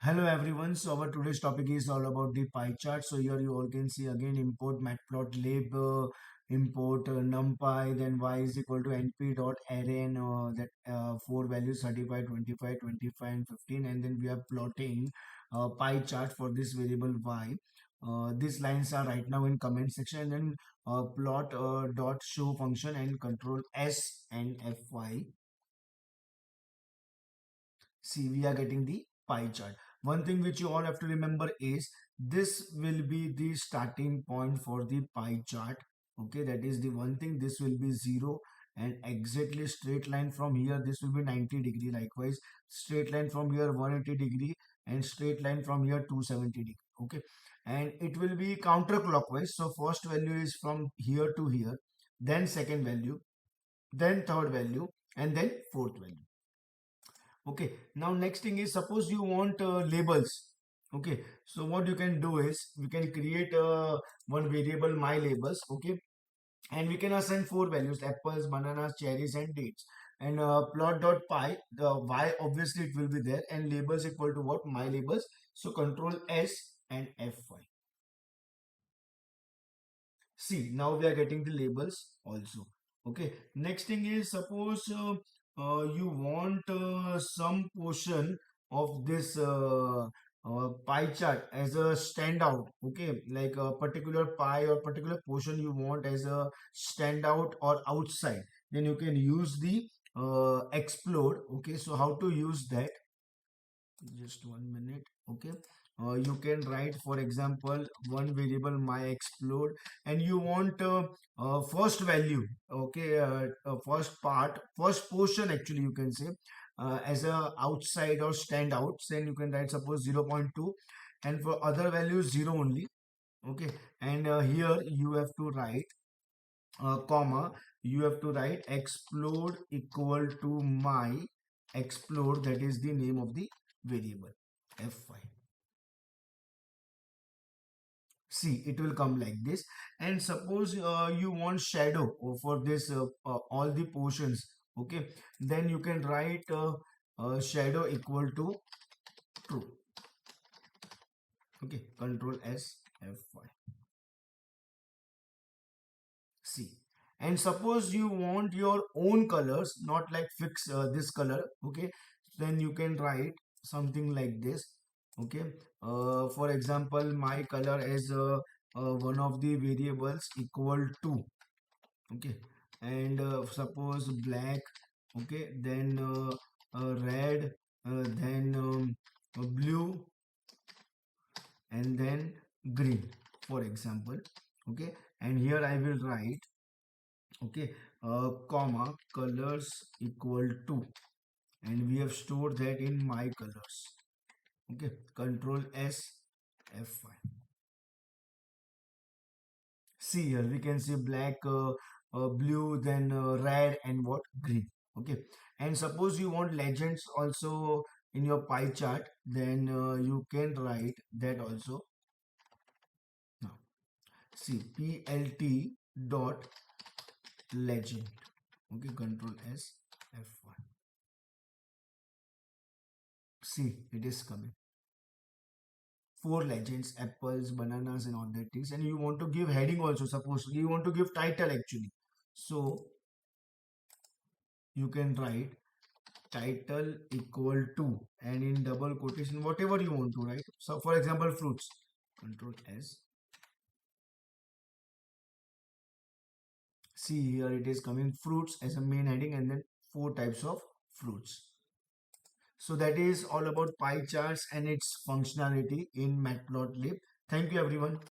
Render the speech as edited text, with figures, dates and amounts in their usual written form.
Hello everyone. So our today's topic is all about the pie chart. So here you all can see again import matplotlib, import numpy, then y is equal to np.array and four values 35, 25, 25 and 15, and then we are plotting pie chart for this variable y. These lines are right now in comment section, and then plot dot show function and control s and fy. See, we are getting the pie chart. One thing which you all have to remember is this will be the starting point for the pie chart. Okay, that is the one thing. This will be 0 and exactly straight line from here. This will be 90 degree. Likewise, straight line from here 180 degree and straight line from here 270 degree. Okay, and it will be counterclockwise. So first value is from here to here, then second value, then third value, and then fourth value. Okay, now next thing is, suppose you want labels. Okay, so what you can do is we can create one variable my labels. Okay, and we can assign four values: apples, bananas, cherries and dates. And plot.pie, the y obviously it will be there, and labels equal to what? My labels. So control s and f5. See, now we are getting the labels also. Okay, next thing is, suppose you want some portion of this pie chart as a standout. Okay, like a particular pie or particular portion you want as a standout or outside, then you can use the explode. Okay, so how to use that? Just 1 minute. Okay, you can write, for example, one variable myexplode, and you want first value. Okay, first portion actually you can say, as a outside or standout. Then you can write suppose 0.2, and for other values 0 only. Okay, and here you have to write comma, you have to write explode equal to my explode, that is the name of the variable, f5. See, it will come like this. And suppose you want shadow for this all the portions. Okay, then you can write shadow equal to true. Okay, control s f5. See, and suppose you want your own colors, not like fix this color. Okay, then you can write something like this. Okay, for example, my color is one of the variables equal to. Okay, and suppose black. Okay, then red, then blue, and then green, for example. Okay, and here I will write, okay, comma, colors equal to, and we have stored that in my colors. Okay, control s f5. See, here we can see black, blue, then red and what, green. Okay, and suppose you want legends also in your pie chart, then you can write that also. Now see, plt dot legend. Okay, control s f1. See, it is coming. Four legends: apples, bananas and all that things. And you want to give heading also. Suppose you want to give title actually, so you can write title equal to, and in double quotation whatever you want to write. So for example, fruits, control s. See, here it is coming fruits as a main heading, and then four types of fruits. So that is all about pie charts and its functionality in Matplotlib. Thank you everyone.